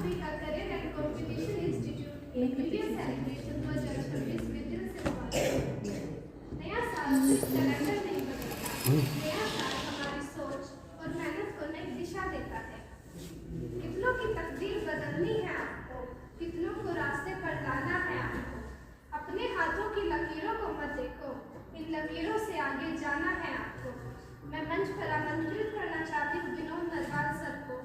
we a career and competition institute Imperial celebration 2026 में दिल से मुबारक। नया साल कैलेंडर नहीं बदलता, नया साल हमारी सोच और मेहनत को नई दिशा देता है। कितनों की तकदीर बदलनी है आपको, कितनों को रास्ते पर लाना है आपको। अपने हाथों की लकीरों को मत देखो, इन लकीरों से आगे जाना है आपको। मैं मंच पर आमंत्रित करना चाहती हूँ विनोद नरवाल सर को।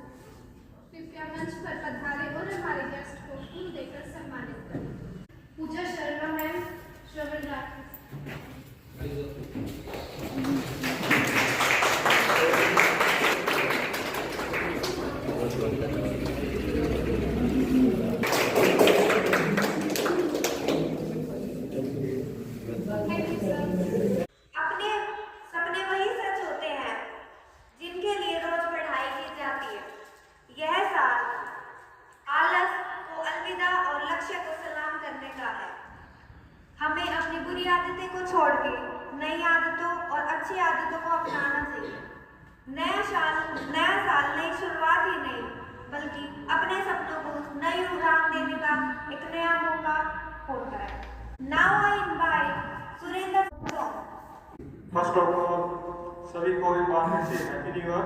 कृपया मंच पर पधारे और हमारे गेस्ट को फूल देकर सम्मानित करें। पूजा शर्मा मैम, श्रवण राठी। हमें अपनी बुरी आदतें को छोड़ के नई आदतों और अच्छी आदतों को अपनाना चाहिए। नया साल नई शुरुआत ही नहीं, बल्कि अपने सपनों को नई उड़ान देने का एक नया मौका होता है। Now I invite Surendra song. First of all सभी को एक बार फिर से हैप्पी न्यू ईयर।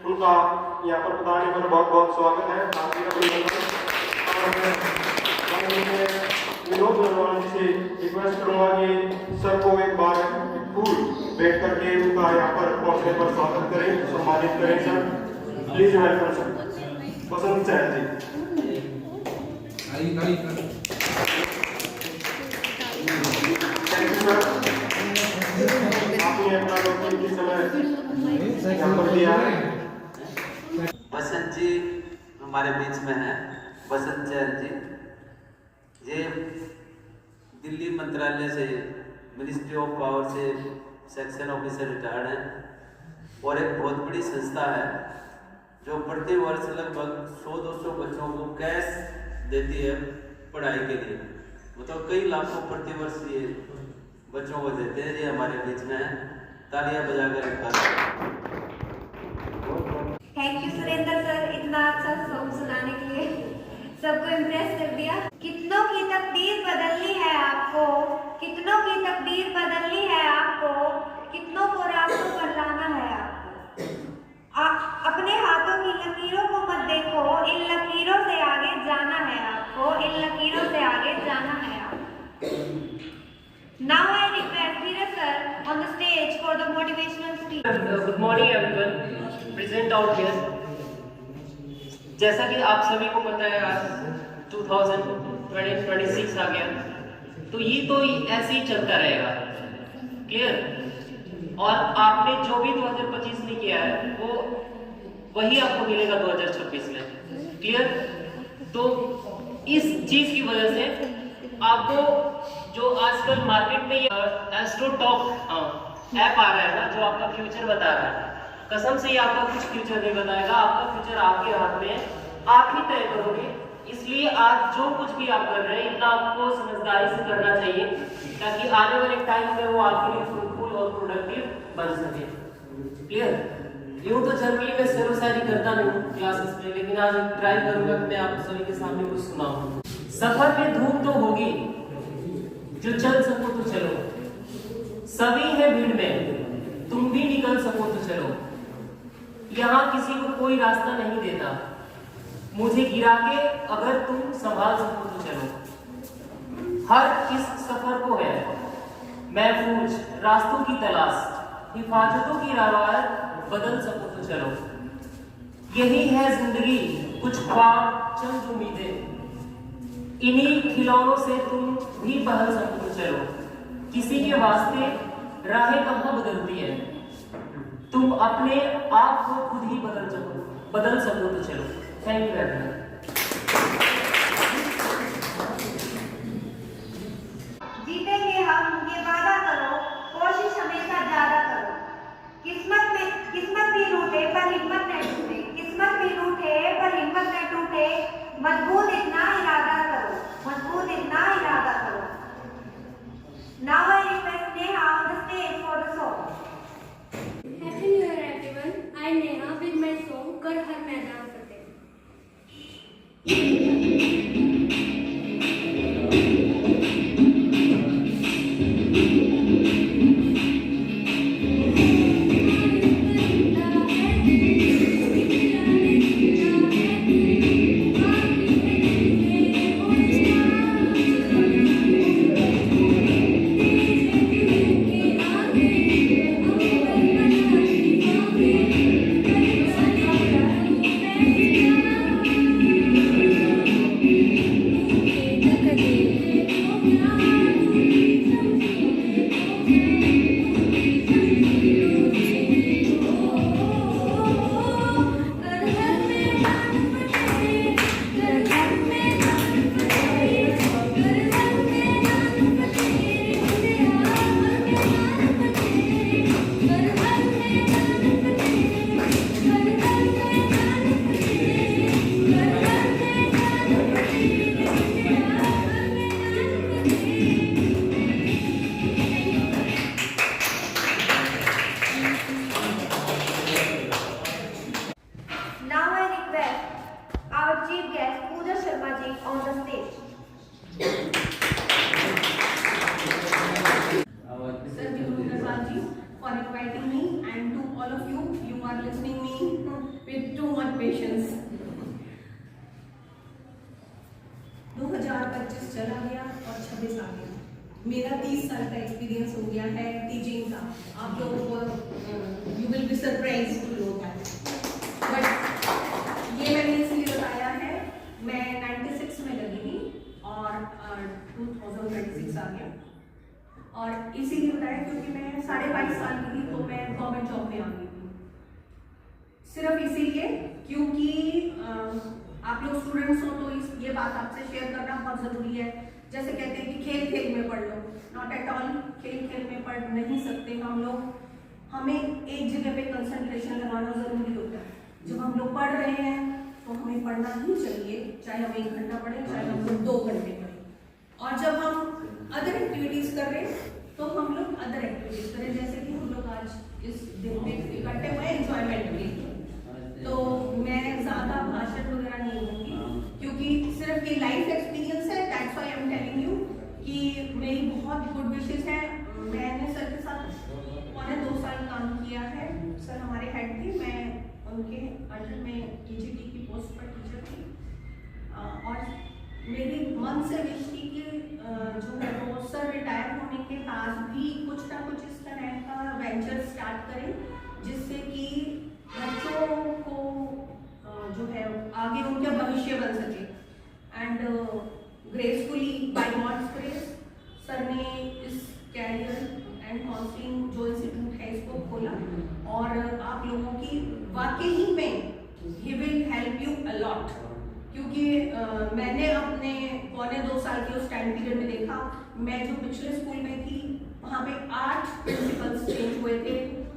उनका यहाँ पर बताने पर बहुत बहुत स्वागत है। विनोद नरवाल जी से रिक्वेस्ट करूंगा कि सर को एक बार फूल बैठ करके उनका यहाँ पर पहुँचने पर स्वागत करें, सम्मानित करें। Sir please welcome sir. Basant Chahal ji. Thank you sir, आपने अपना कीमती समय यहाँ पर दिया है। बसंत जी हमारे बीच में हैं, बसंत चहल जी। ये दिल्ली मंत्रालय से, मिनिस्ट्री ऑफ पावर से सेक्शन ऑफिसर रिटायर्ड हैं और एक बहुत बड़ी संस्था है जो प्रति वर्ष लगभग 100-200 बच्चों को कैश देती है पढ़ाई के लिए। मतलब कई लाखों प्रति वर्ष ये बच्चों को देते हैं। ये हमारे बीच में है, तालियां बजाकर एक बार। थैंक यू सुरेंद्र सर, इतना अच्छा सॉन्ग सुनाने के लिए, सबको इम्प्रेस कर दिया। कितनों की तकदीर बदलनी है आपको, कितनों की तकदीर बदलनी है आपको, कितनों को रास्तों पर लाना है आपको। अपने हाथों की लकीरों को मत देखो, इन लकीरों से आगे जाना है आपको, इन लकीरों से आगे जाना है आपको। Now I request Dheeraj sir on the stage for the motivational speech. Good morning everyone present out here. जैसा कि आप सभी को पता है आज 2026 आ गया, तो ये तो ऐसे ही चलता रहेगा, क्लियर। और आपने जो भी 2025 में किया है वो वही आपको मिलेगा 2026 में, क्लियर। तो इस चीज की वजह से आपको जो आजकल मार्केट में एस्ट्रोटॉक ऐप आ रहा है ना, जो आपका फ्यूचर बता रहा है, कसम से ही आपका कुछ फ्यूचर नहीं बताएगा, आपका फ्यूचर आपके हाथ में है, आप ही तय करोगे। इसलिए आज जो कुछ भी आप कर रहे हैं इतना आपको समझदारी से करना चाहिए ताकि आने वाले टाइम में वो आपके लिए फ्रूटफुल और प्रोडक्टिव बन सके, क्लियर। यूँ तो जनरली मैं शेरो शायरी करता नहीं क्लासेस में, लेकिन आज ट्राई करूंगा कि मैं आप सभी के सामने कुछ सुनाऊं। सफर में धूप तो होगी, जो चल सको तो चलो, सभी है भीड़ में, तुम भी निकल सको तो चलो। यहाँ किसी को कोई रास्ता नहीं देता, मुझे गिरा के अगर तुम संभाल सको तो चलो। हर इस सफर को है महफूज रास्तों की तलाश, हिफाजतों की रवायत बदल सको तो चलो। यही है जिंदगी, कुछ ख्वाब चंद उम्मीदें, इन्हीं खिलौनों से तुम भी बदल सको तो चलो। किसी के वास्ते राहें कहाँ बदलती है, तुम अपने आप को खुद ही बदल सको तो चलो। Thank you very much. जीतेंगे हम, ये वादा करो, कोशिश हमेशा ज्यादा करो। किस्मत भी रूठे पर हिम्मत न टूटे, किस्मत भी रूठे पर हिम्मत न टूटे। मजबूत इतना इरादा करो, मजबूत इतना इरादा करो। Now I request Neha on the stage for the song. Happy New Year everyone. I Neha with my song कर हर मैदान फतेह। for inviting me, and to all of you, you are listening me with too much patience. 2025 चला गया और 26 आ गया। मेरा 30 साल का experience हो गया है टीचिंग का। आप लोगों को you will be surprise to know that, but ये मैंने इसलिए बताया है, मैं 96 में लगी थी और 2026 आ गया, और इसीलिए बताया क्योंकि मैं 22.5 साल की थी तो मैं गवर्नमेंट जॉब में आ गई थी। सिर्फ इसीलिए क्योंकि आप लोग स्टूडेंट्स हो तो ये बात आपसे शेयर करना बहुत ज़रूरी है जैसे कहते हैं कि खेल खेल में पढ़ लो, नॉट एट ऑल, खेल खेल में पढ़ नहीं सकते हम लोग। हमें एक जगह पे कंसंट्रेशन लगाना ज़रूरी होता है। जब हम लोग पढ़ रहे हैं तो हमें पढ़ना ही चाहिए, चाहे हम 1 घंटा पढ़ें, चाहे हम लोग 2 घंटे पढ़ें। और जब हम अदर एक्टिविटीज़ कर रहे हैं तो हम लोग अदर एक्टिविटीज़ करें, जैसे कि हम लोग आज इस दिन में इकट्ठे हुए एंजॉयमेंट के लिए। तो मैं ज़्यादा भाषण वगैरह नहीं दूँगी क्योंकि सिर्फ ये लाइफ एक्सपीरियंस है। That's why I am telling you कि मेरी बहुत गुड विशेस हैं। मैंने सर के साथ 2.25 साल काम किया है। सर हमारे हेड थे, मैं उनके अंडर में केजीटी की पोस्ट पर टीचर थी। और मेरी मन से विश थी कि जो है वो सर रिटायर होने के बाद भी कुछ ना कुछ इस तरह का वेंचर स्टार्ट करें जिससे कि बच्चों को जो है आगे उनका भविष्य बन सके। And gracefully by God's grace sir ने इस कैरियर एंड काउंसलिंग जो इंस्टीट्यूट है इसको खोला और आप लोगों की वाकई में ही विल हेल्प यू अलॉट। क्योंकि मैंने अपने 1.25 साल के उस टाइम पीरियड में देखा, मैं जो पिछले स्कूल में थी वहाँ पे 8 प्रिंसिपल्स चेंज हुए थे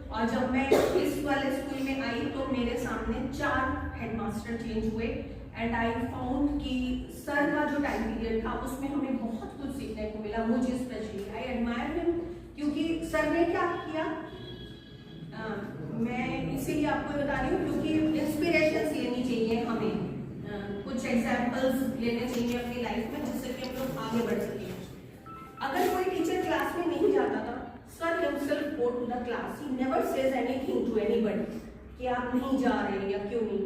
और जब मैं इस वाले स्कूल में आई तो मेरे सामने 4 हेडमास्टर चेंज हुए। एंड आई फाउंड कि सर का जो टाइम पीरियड था उसमें हमें बहुत कुछ सीखने को मिला। मुझे स्पेशली आई एडमायर हिम क्योंकि सर ने क्या किया, मैं इसीलिए आपको बता रही हूँ क्योंकि इंस्पिरेशंस लेनी चाहिए हमें, कुछ एग्जाम्पल्स लेने चाहिए अपनी लाइफ में जिससे कि हम लोग आगे बढ़ सकें। अगर कोई टीचर क्लास में नहीं जाता था, sir himself go to the class, he never says anything to anybody कि आप नहीं जा रहे या क्यों नहीं।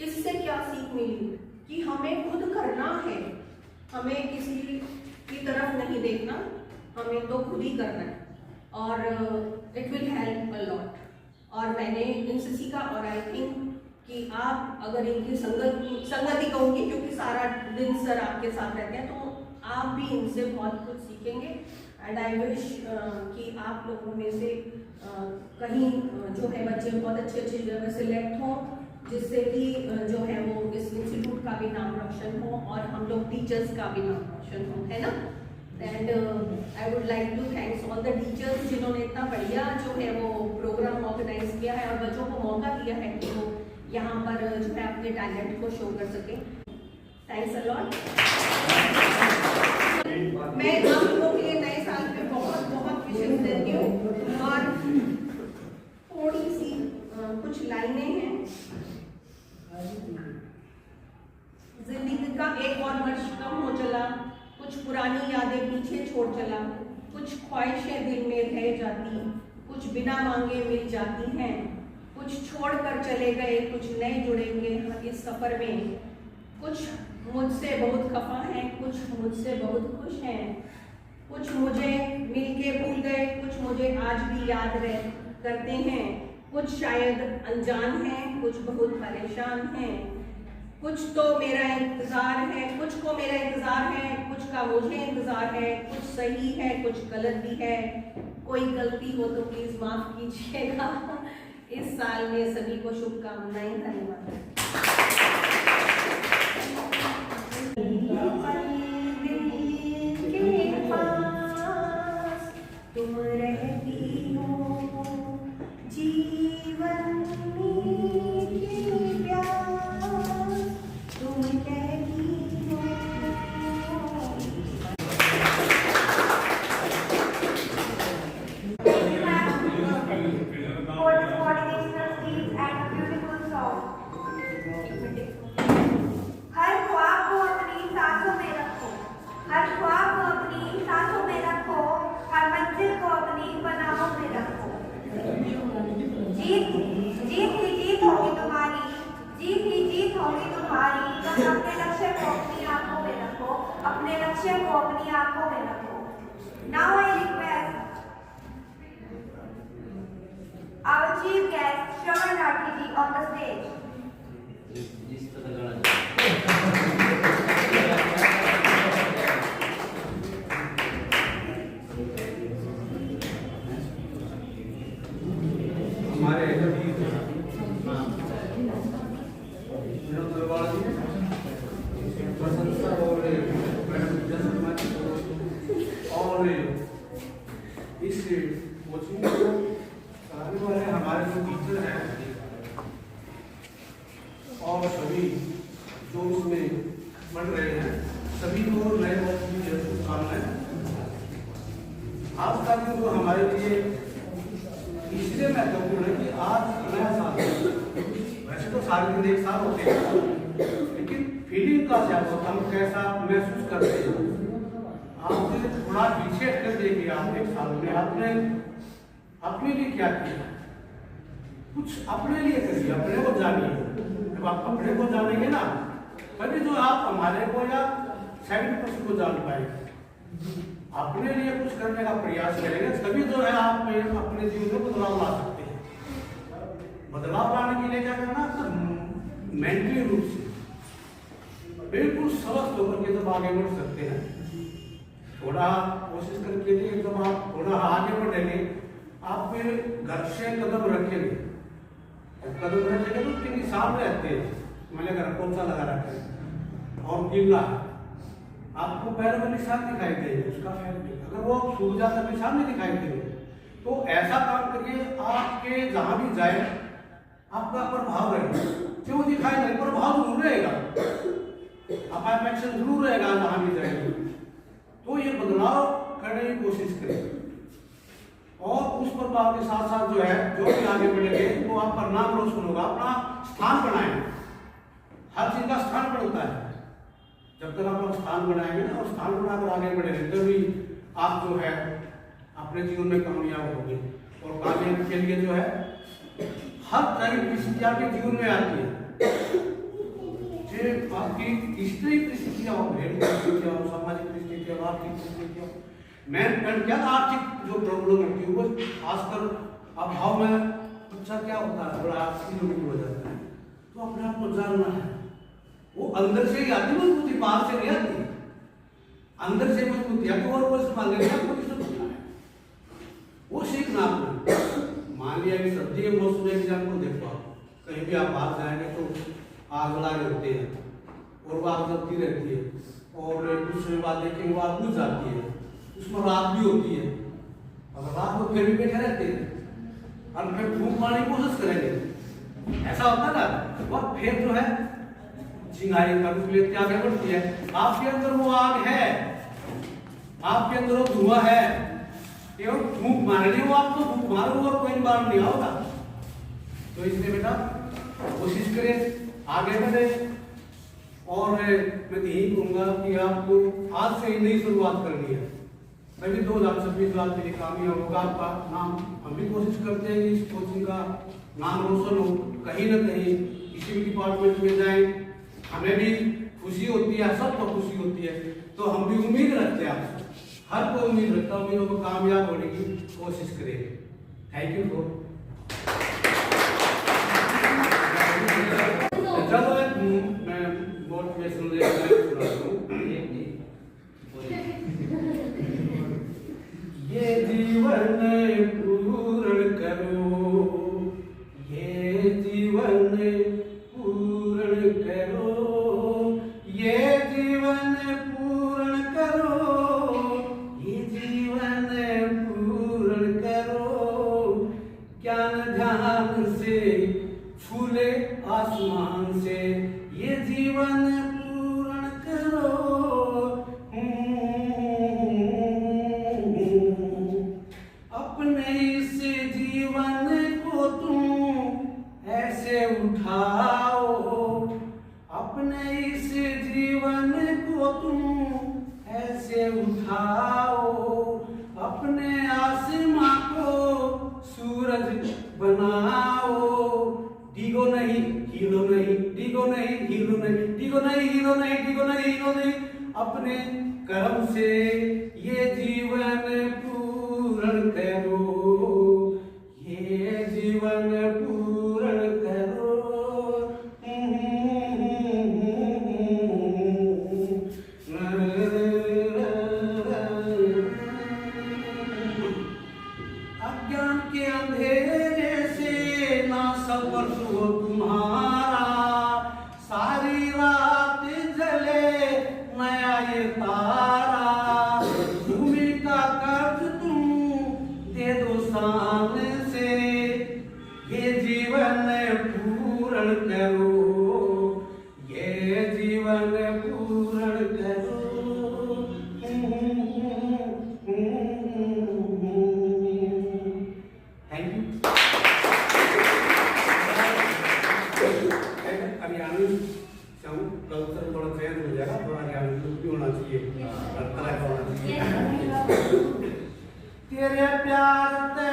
इससे क्या सीख मिली कि हमें खुद करना है, हमें किसी की तरफ नहीं देखना, हमें तो खुद ही करना है और it will help a lot. और मैंने एनसीसी का और आई थिंक कि आप अगर इनकी संगति कहूँगी क्योंकि सारा दिन सर आपके साथ रहते हैं तो आप भी इनसे बहुत कुछ सीखेंगे। एंड आई विश कि आप लोगों में से कहीं जो है बच्चे बहुत अच्छी जगह सिलेक्ट हों जिससे कि जो है वो इस इंस्टीट्यूट का भी नाम रोशन हो और हम लोग टीचर्स का भी नाम रोशन हो, है ना। And I would like to thanks all the teachers जिन्होंने इतना बढ़िया जो है वो प्रोग्राम ऑर्गेनाइज किया है और बच्चों को मौका दिया है कि वो यहाँ पर जो है अपने टैलेंट को शो कर सके। Thanks a lot. मैं आप लोगों के लिए नए साल पे बहुत बहुत विशेष देती हूँ और थोड़ी सी कुछ लाइनें हैं। जिंदगी का एक और वर्ष कम हो चला, कुछ पुरानी यादें पीछे छोड़ चला, कुछ ख्वाहिशें दिल में रह जाती, कुछ बिना मांगे मिल जाती हैं, कुछ छोड़कर चले गए, कुछ नए जुड़ेंगे इस सफर में, कुछ मुझसे बहुत खफा हैं, कुछ मुझसे बहुत खुश हैं, कुछ मुझे मिलके भूल गए, कुछ मुझे आज भी याद करते हैं, कुछ शायद अनजान हैं, कुछ बहुत परेशान हैं, कुछ तो मेरा इंतज़ार है, कुछ को मेरा इंतज़ार है, कुछ का मुझे इंतज़ार है, कुछ सही है, कुछ गलत भी है, कोई गलती हो तो प्लीज़ माफ़ कीजिएगा। इस साल में सभी को शुभकामनाएं। धन्यवाद। तुम रहती हो जीवन की प्यास, तुम कहती हो। हर ख्वाब को अपनी सांसों में रखो, हर ख्वाब को अपनी सांसों में रखो, हर मंजिल को अपनी पनाहों में रखो। जीत जीत ही जीत होगी तुम्हारी, जीत ही जीत होगी तुम्हारी। बस अपने लक्ष्य को अपनी आंखों में रखो, अपने लक्ष्य को अपनी आंखों में रखो। Now I request our chief guest Shravan Rathi ji on the stage. हमारे विनोद अग्रवाल जी, प्रशंसा और मैडम जन इस कोचिंग को कराने वाले हमारे जो टीचर हैं और सभी जो उसमें पढ़ रहे हैं सभी को नए वर्ष की शुभकामनाएं। आज का दिन जो हमारे लिए इसलिए महत्वपूर्ण है कि आज नया साल है। वैसे तो सारे दिन एक साल होते हैं, लेकिन फीलिंग का क्या होता हम कैसा महसूस करते हैं। आपने थोड़ा पीछे कर देखिए, आप एक साल में आपने अपने लिए क्या किया, कुछ अपने लिए करिए, अपने को जानिए। जब आप अपने को जानेंगे ना तभी जो आप हमारे को या 70% को जान पाएंगे। अपने लिए कुछ करने का प्रयास करेंगे तभी जो है आप अपने जीवन में बदलाव ला सकते हैं। बदलाव लाने के लिए क्या करना, मेंटली रूप से बिल्कुल स्वस्थ होकर के जब आगे बढ़ सकते हैं। थोड़ा कोशिश करके जब आप थोड़ा आगे बढ़ेंगे, आप फिर घर से कदम रखेंगे, कदम रखेंगे तो उसके निशान रहते हैं। मैंने घर पोछा लगा रखा है और गिरना है, आपको पैर में निशान दिखाई देंगे, उसका अगर वो सूख जाता निशान नहीं दिखाई देंगे। तो ऐसा काम करिए आपके जहां भी जाए आपका प्रभाव रहेगा, क्यों दिखाई नहीं प्रभाव जरूर रहेगा, आपका एक्शन जरूर रहेगा जहां भी जाएंगे। तो ये बदलाव करने की कोशिश करें और उस प्रभाव के साथ साथ जो है जो भी आगे बढ़ेंगे तो आपका नाम रोशन होगा, अपना स्थान बनाएंगे। हर चीज का स्थान बनता है, जब तक आप स्थान बनाएंगे ना और स्थान बनाकर आगे बढ़ेंगे तभी आप जो है अपने जीवन में कामयाब होंगे। और कामयाबी के लिए जो है हर तरह की परिस्थिति आपके जीवन में आती है, आपकी स्त्री परिस्थितियां हो, परिस्थितियां हो, सामाजिक परिस्थितियां, आर्थिक परिस्थितियां, मैं क्या आर्थिक जो प्रॉब्लम होती है वो खासकर अभाव में अच्छा क्या होता है, बड़ा किलोमीटर हो जाता है। तो अपने आप को जानना है, वो अंदर से ही आती मजबूती, बाहर से नहीं आती, अंदर से मजबूती आती और वो इस्तेमाल वो सीखना आपको। मान लिया कि सर्दी के मौसम में एग्जाम्पल देखो, आप कहीं भी आप बाहर जाएंगे तो आग लगे होते हैं और वो आग जलती रहती है और कुछ समय बाद देखेंगे वो आग बुझ जाती है, उसमें रात भी होती है। अगर रात को फिर भी बैठे रहते हैं और फिर फूंक मारने की कोशिश करेंगे, ऐसा होता है ना, और फिर जो है चिंगारी का रूप लेते आगे बढ़ती है। आपके अंदर वो आग है, आपके अंदर वो धुआं है, केवल फूंक मारनी हो आप तो फूंक मारो और कोई बार नहीं होगा। तो इसलिए बेटा कोशिश करें, आगे बढ़े और मैं यही कहूंगा कि आपको आज से ही नई शुरुआत करनी है, तभी 2026 आपके लिए कामयाब होगा। आपका नाम हम भी कोशिश करते हैं कि इस कोचिंग का नाम रोशन हो, कहीं ना कहीं किसी भी डिपार्टमेंट में जाए, हमें भी खुशी होती है, सबको खुशी होती है। तो हम भी उम्मीद रखते हैं आपसे, हर कोई उम्मीद रखता है, उम्मीदों को कामयाब होने की कोशिश करेंगे। थैंक यू फॉर चलो मैं मोटिवेशन ये जीवन पूर्ण करो, ये जीवन पूर्ण करो, ये जीवन पूर्ण करो, ये जीवन पूर्ण करो, ज्ञान ध्यान से छूले आसमान से, ये जीवन पूर्ण करो। अपने इस जीवन को तुम ऐसे उठाओ, अपने इस जीवन को तुम ऐसे उठाओ, तेरे प्यार ते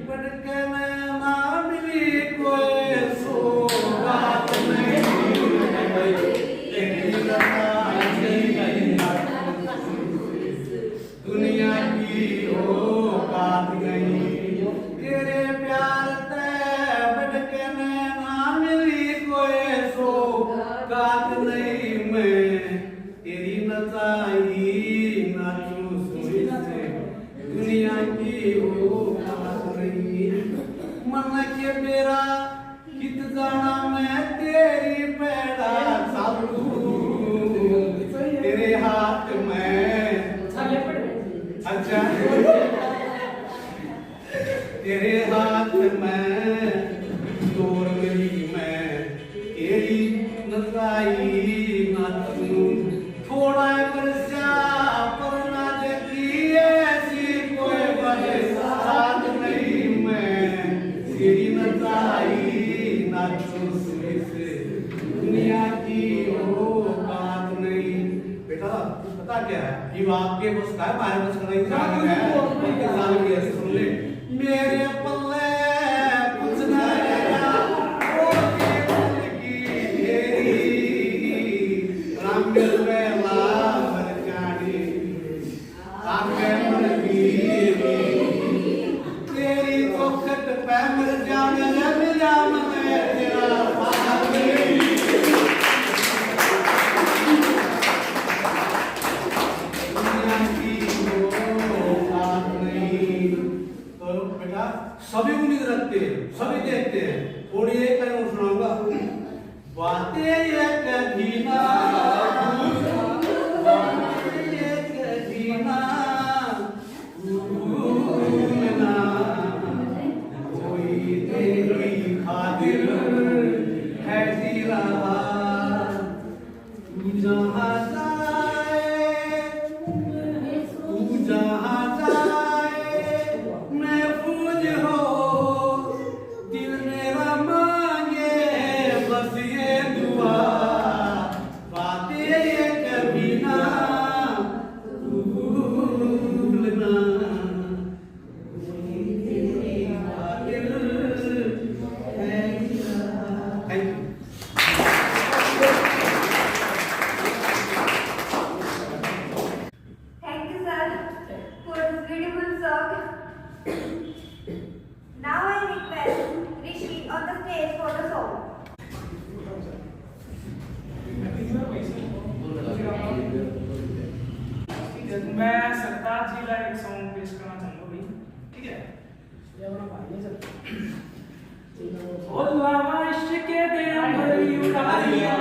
बढ़ के मैं ना मिली कोई सौगात नहीं तेरी दुनिया की औकात नहीं तेरे प्यार ते बढ़ के मैं ना मिली कोई सौगात नहीं मैं तेरी नचाई नाचू सोई से दुनिया की औकात नहीं मन के मेरा कित जाना मैं तेरी पैड़ा चालू तेरे हाथ में अच्छा तेरे हाथ में तोड़ गई मैं तेरी नचाई नाचू थोड़ा बरसा पर ना देखी ऐसी कोई बरसात नहीं मैं तेरी नचाई नाचू सुई से दुनिया की औकात नहीं बेटा पता क्या है ये आपके बस का है हमारे बस का नहीं है साल की ऐसे सुन ले मेरे पल्ले कुछ न रहा ओ के दिल की तेरी राम मेला मरकानी राम मन की तेरी चौखट पे मर जाने मिला मैं तेरा सभी उम्मीद रखते हैं सभी देखते हैं थोड़ी एक मैं सुनाऊंगा बातें एक दीना भूलना कोई तेरी खातिर है जी रहा तू जहाँ जाए महफूज हो दिल मेरा मांगे बस ये दुआ बातें ये कभी ना भूलना तेरी खातिर है। Thank you. Thank you, sir, for this beautiful song. Now I request Rishi on the stage for the song. मैं सरताज जी का एक सॉन्ग पेश करना चाहूंगा भाई ठीक है ओ लावा इश्क दे अंबरी उड़ारियां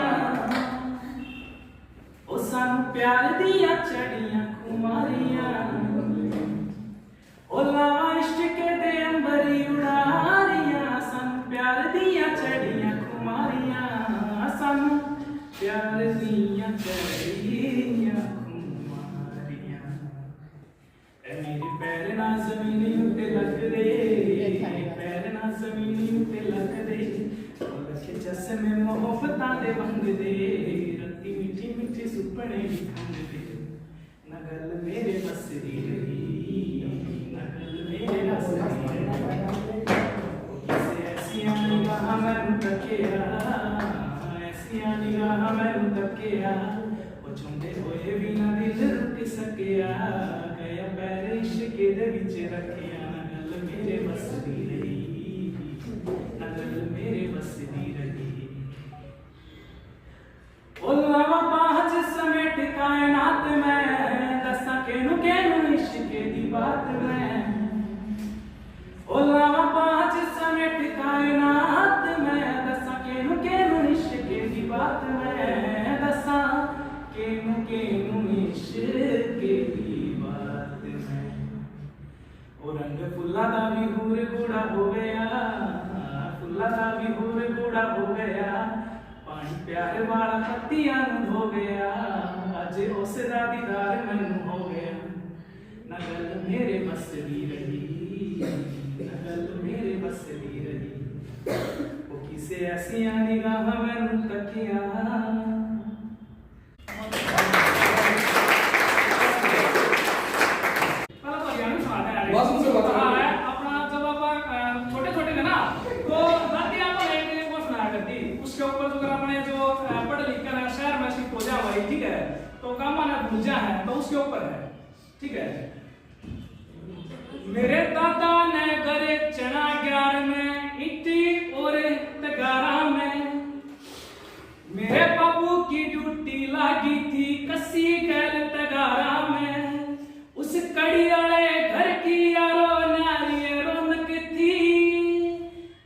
ओ सानू प्यार दिया चढ़ियां कुमारियां ओ लावा इश्क दे अंबरी उड़ारियां सानू प्यार दिया चढ़ियां कुमारियां सानू प्यार दिया चढ़ियां कुमारियां ए मेरे पैर ना जमीन उत्ते लगदे पैर ना जमीन उत्ते लगदे लखे चश्मे मोहब्बतां दे वंगदे रत्ती मिठी मिठी सुपने भी खंगदे ना गल मेरे बस दी रही ना गल मेरे बस दी रही किसे ऐसियां निगाहां मैनू तकिया ऐसियां निगाहां मैनू तकिया ओ चुंदे होए भी ना दिल रुक सकिया गया पैर इश्क दे विच रखिया ना गल मेरे बस दी रही ना गल मेरे बस दी रही ओ लावा बाज समेट कायनात में दसा केनू इश्क दी बात में ओ लावा बाज समेट कायनात में दसा केनू इश्क दी बात में दसा केनू इश्क दी बात में ओ रंग फुल्ला दा भी हूर गूड़ा हो गया फुल्ला दा भी हूर गूड़ा हो गया पानी प्यार वाला पत्तियां नू हो गया अज उस दा दीदार मैनू हो गया ना गल मेरे बस दी रही ना गल मेरे बस दी रही ओ किसे ऐसियां निगाहां मैनू तकिया पहला तो यानी सुनाते हैं है अपना जब आप छोटे छोटे थे ना तो दादी आप एक वो सुनाया करती, उसके ऊपर जो अगर अपने जो पढ़ लिख कर शहर में शिफ्ट हो जाए भाई, ठीक है, तो काम आना भूजा है तो उसके ऊपर है, ठीक है। मेरे दादा ने करे चना ग्यार में इट्टी और तगारा में, मेरे बाबू की ड्यूटी लागी थी कसी गैल तगारा में, उस कड़ी वाले घर की यारो नारी रौनक थी,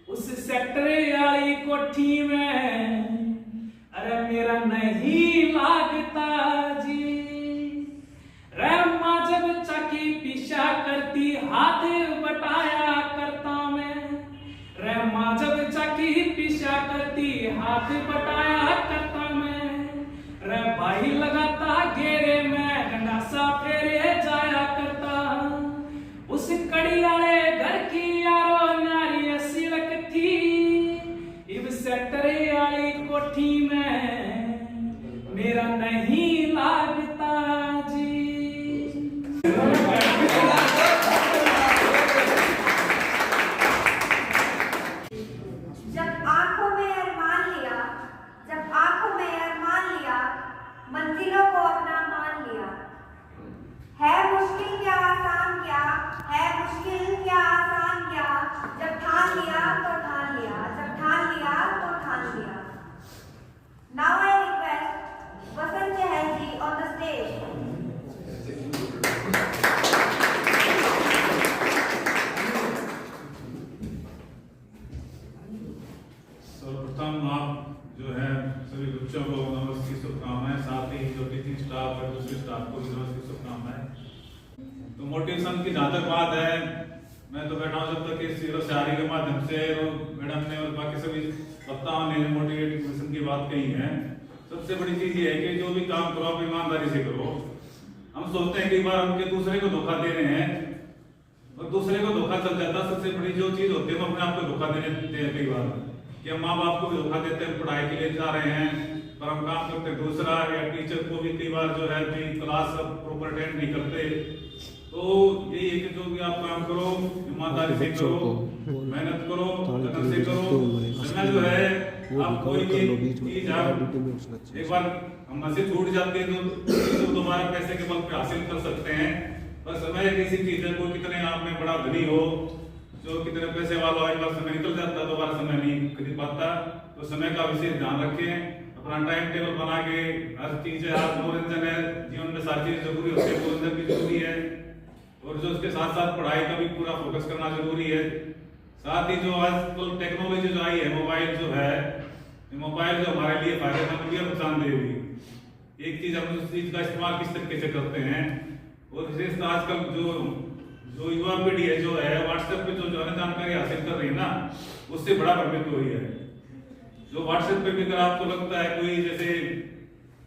उस सेक्टर वाली कोठी में अरे मेरा नहीं लागता जी। रहमा जब चकी पीछा करती हाथ बटाया करता मैं, रहमा जब चकी पीछा करती हाथ बटाया करता मैं, रे भाई लगाता घेरे में गंडासा फेरे जाया करता, उस कड़ी वाले घर की यारो नारी सिलक थी, इब सेक्टर वाली कोठी में मेरा नहीं लागता जी। जब आंखों में अरमान लिया, जब आंखों में अरमान लिया, मंजिलों को अपना मान लिया, है मुश्किल क्या आसान क्या, है मुश्किल क्या आसान क्या, जब ठान लिया तो ठान लिया, जब ठान लिया तो ठान लिया। Now I request Vasant Chahal ji on the stage. सर्वप्रथम आप जो है सभी बच्चों को नववर्ष की शुभकामनाएं, साथ ही जो टीचिंग स्टाफ है दूसरे स्टाफ को भी नववर्ष की शुभकामनाएं। तो मोटिवेशन की जहाँ तक बात है, मैं तो बैठा हूँ जब तक इस शायरी के माध्यम से मैडम ने और बाकी सभी वक्ताओं ने मोटिवेशन की बात कही है। सबसे बड़ी चीज ये है कि जो भी काम करो आप ईमानदारी से करो। हम सोचते हैं कई बार हम के दूसरे को धोखा दे रहे हैं और दूसरे को धोखा चल जाता है। सबसे बड़ी जो चीज होती है हम अपने आप को धोखा दे देते हैं कई बार, कि हम माँ बाप को भी धोखा देते हैं, पढ़ाई के लिए जा रहे हैं पर हम काम करते हैं दूसरा, या टीचर को भी कई बार जो है अपनी क्लास प्रॉपर अटेंड नहीं करते। तो यही है कि जो भी आप काम करो ईमानदारी से करो, मेहनत करो, लगन से करो। समय जो है आप कोई भी चीज आप एक बार हमसे छूट जाती है तो दोबारा पैसे के बल पे हासिल कर सकते हैं। पर समय किसी चीज है, कोई कितने आप में बड़ा धनी हो, जो कितने पैसे वाला हो, एक बार समय निकल जाता है, दोबारा समय नहीं खरीद पाता। तो समय का विशेष ध्यान रखें, अपना टाइम टेबल बना के हर चीज है। आप मनोरंजन है, जीवन में सारी चीज जरूरी होती है, मनोरंजन भी जरूरी है और जो उसके साथ साथ पढ़ाई का भी पूरा फोकस करना जरूरी है। साथ ही जो आजकल टेक्नोलॉजी जो आई है, मोबाइल जो है, मोबाइल जो हमारे लिए फायदेमंद भी है नुकसानदेह भी। एक चीज हम उस चीज का इस्तेमाल किस तरीके से करते हैं, और विशेषतः आजकल जो युवा पीढ़ी है जो है व्हाट्सएप पे जो है जानकारी हासिल कर रही है ना, उससे बड़ा प्रभावित हुई है। जो व्हाट्सएप पे भी अगर आपको लगता है कोई जैसे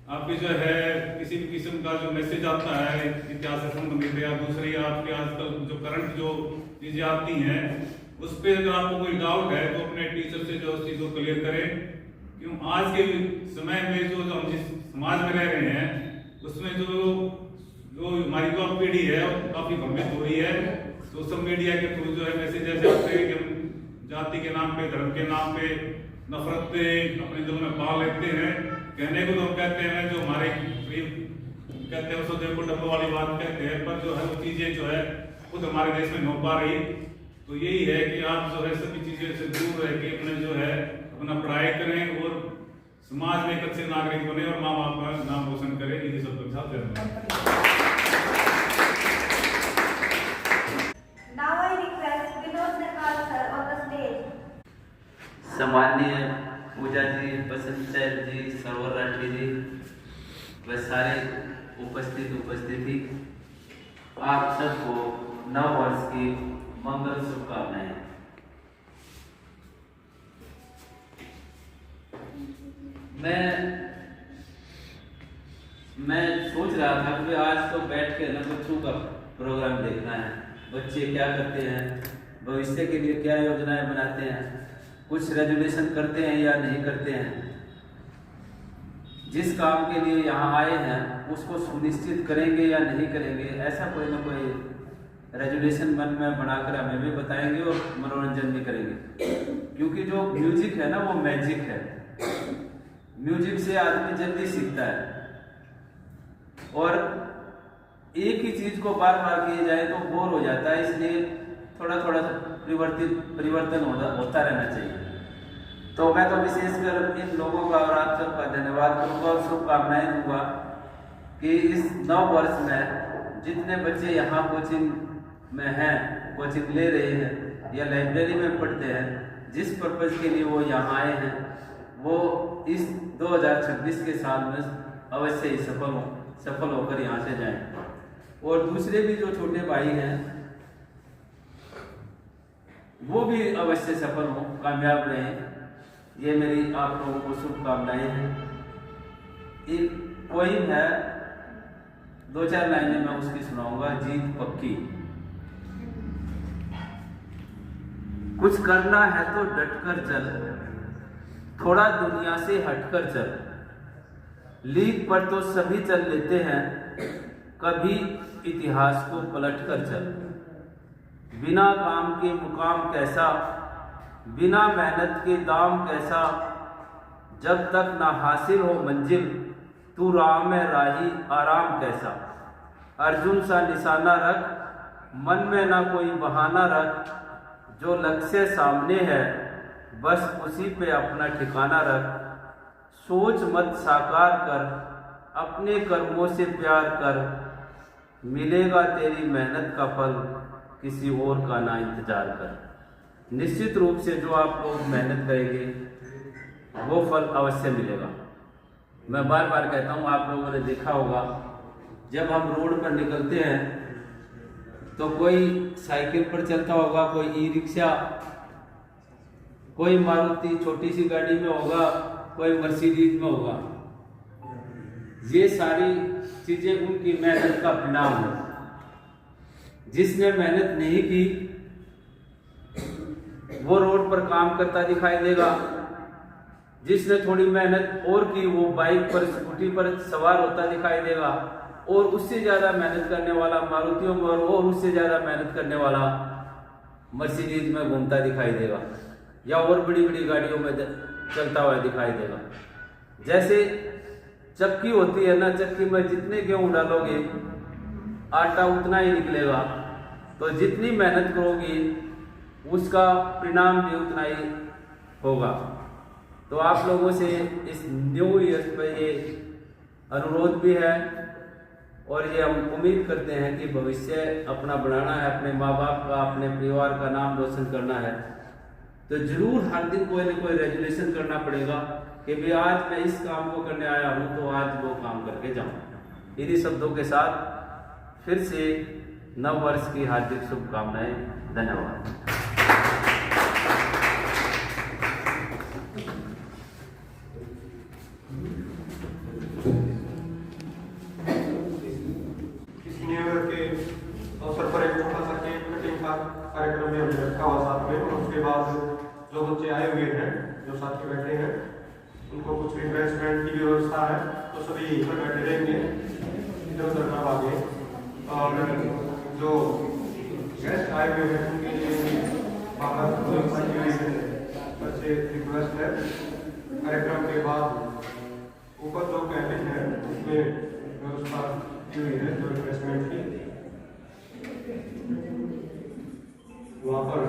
आपके जो है किसी भी किस्म का जो मैसेज आता है इतिहास से संबंधित या दूसरी आपके आजकल जो करंट जो चीजें आती हैं, उस पर अगर आपको कोई डाउट है तो अपने टीचर से जो उस चीज को क्लियर करें। क्यों आज के समय में जो हम जिस समाज में रह रहे हैं उसमें जो हमारी जो पीढ़ी है वो काफी भ्रमित हो रही है। सोशल मीडिया के थ्रू जो है मैसेज ऐसे आते हैं कि हम जाति के नाम पे, धर्म के नाम पे नफरत अपने दिल में पाल लेते हैं। कहने को तो हम कहते हैं जो हमारे कहते हैं उसको देखो डब्बे वाली बात कहते हैं, पर जो है वो चीजें जो है खुद हमारे देश में नहीं हो पा रही। तो यही है कि आप जो है सभी चीजें से दूर रह के अपने जो है अपना पढ़ाई करें और समाज में एक अच्छे नागरिक बने और माँ बाप का नाम रोशन करें। यही सब कुछ आप सम्माननीय पूजा जी, बसंत चहल जी, सरवर राठी जी व सारे उपस्थिति, आप सबको नव वर्ष की मंगल शुभकामनाएं। मैं सोच रहा था कि आज तो बैठ के ना बच्चों का प्रोग्राम देखना है, बच्चे क्या करते हैं, भविष्य के लिए क्या योजनाएं बनाते हैं, कुछ रेजोल्यूशन करते हैं या नहीं करते हैं। जिस काम के लिए यहाँ आए हैं उसको सुनिश्चित करेंगे या नहीं करेंगे, ऐसा कोई ना कोई रेजुलेशन मन में बनाकर हमें भी बताएंगे और मनोरंजन भी करेंगे। क्योंकि जो म्यूजिक है ना वो मैजिक है, म्यूजिक से आदमी जल्दी सीखता है और एक ही चीज को बार बार किए जाए तो बोर हो जाता है, इसलिए थोड़ा थोड़ा परिवर्तन होता रहना चाहिए। तो मैं तो विशेषकर इन लोगों का और आप सबका धन्यवाद करूँगा और शुभकामनाएं दूंगा कि इस नव वर्ष में जितने बच्चे यहाँ कोचिंग में हैं, कोचिंग ले रहे हैं या लाइब्रेरी में पढ़ते हैं, जिस पर्पज़ के लिए वो यहाँ आए हैं वो इस 2026 के साल में अवश्य ही सफल होकर यहाँ से जाएं। और दूसरे भी जो छोटे भाई हैं वो भी अवश्य सफल हों, कामयाब रहें, ये मेरी आप लोगों को शुभकामनाएं हैं। एक पोइम है, 2-4 लाइनें मैं उसकी सुनाऊंगा, जीत पक्की। कुछ करना है तो डटकर चल, थोड़ा दुनिया से हटकर चल, लीक पर तो सभी चल लेते हैं, कभी इतिहास को पलटकर चल। बिना काम के मुकाम कैसा, बिना मेहनत के दाम कैसा, जब तक ना हासिल हो मंजिल, तू राह में राही आराम कैसा। अर्जुन सा निशाना रख, मन में ना कोई बहाना रख, जो लक्ष्य सामने है बस उसी पे अपना ठिकाना रख। सोच मत साकार कर, अपने कर्मों से प्यार कर, मिलेगा तेरी मेहनत का फल, किसी और का ना इंतजार कर। निश्चित रूप से जो आप लोग मेहनत करेंगे वो फल अवश्य मिलेगा। मैं बार बार कहता हूँ, आप लोगों ने देखा होगा जब हम रोड पर निकलते हैं तो कोई साइकिल पर चलता होगा, कोई ई रिक्शा, कोई मारुति छोटी सी गाड़ी में होगा, कोई मर्सिडीज में होगा। ये सारी चीजें उनकी मेहनत का परिणाम है। जिसने मेहनत नहीं की वो रोड पर काम करता दिखाई देगा, जिसने थोड़ी मेहनत और की वो बाइक पर स्कूटी पर सवार होता दिखाई देगा, और उससे ज्यादा मेहनत करने वाला मारुतियों पर, और उससे ज्यादा मेहनत करने वाला मर्सिडीज में घूमता दिखाई देगा या और बड़ी बड़ी गाड़ियों में चलता हुआ दिखाई देगा। जैसे चक्की होती है ना, चक्की में जितने गेहूं डालोगे आटा उतना ही निकलेगा, तो जितनी मेहनत करोगी उसका परिणाम भी उतना ही होगा। तो आप लोगों से इस न्यू ईयर पर ये अनुरोध भी है और ये हम उम्मीद करते हैं कि भविष्य अपना बनाना है, अपने माँ बाप का, अपने परिवार का नाम रोशन करना है, तो जरूर हर दिन कोई ना कोई रेजुलेशन करना पड़ेगा कि भाई आज मैं इस काम को करने आया हूँ तो आज वो काम करके जाऊँ। इन्हीं शब्दों के साथ फिर से नव वर्ष की हार्दिक शुभकामनाएं। धन्यवाद। इस न्यू ईयर के अवसर पर एक छोटा सा केक कटिंग का कार्यक्रम भी हमने रखा हुआ साथ में, और उसके बाद जो बच्चे आए हुए हैं, जो साथी बैठे हैं, उनको कुछ रिफ्रेशमेंट की व्यवस्था है, तो सभी इधर बैठे रहेंगे, इधर उधर ना भागे। और जो गेस्ट आए हुए हैं उनके लिए बाहर व्यवस्था की हुई है। बच्चे रिक्वेस्ट है कार्यक्रम के बाद ऊपर जो कैबिन है उसमें व्यवस्था की हुई है जो रिफ्रेशमेंट की, वहाँ पर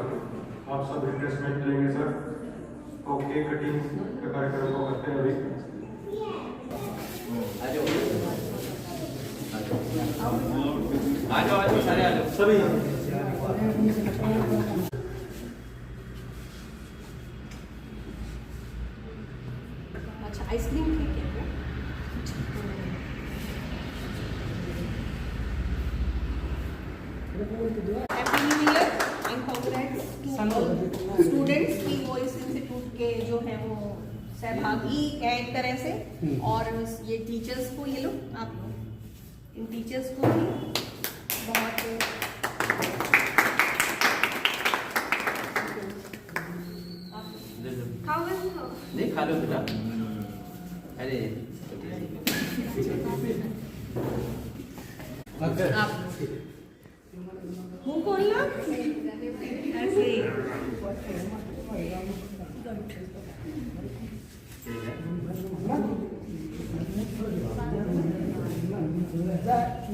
आप सब रिफ्रेशमेंट लेंगे सर। तो केक कटिंग का कार्यक्रम को करते हैं अभी। आ जाओ सारे आ जाओ सभी अच्छा, आइसक्रीम केक है happy new year and congrats to students की वो इस इंस्टीट्यूट के जो है वो सहभागी है एक तरह से, और ये टीचर्स को, ये लोग आप लोग इन टीचर्स को भी बहुत नहीं खा लो बेटा। अरे आप हु That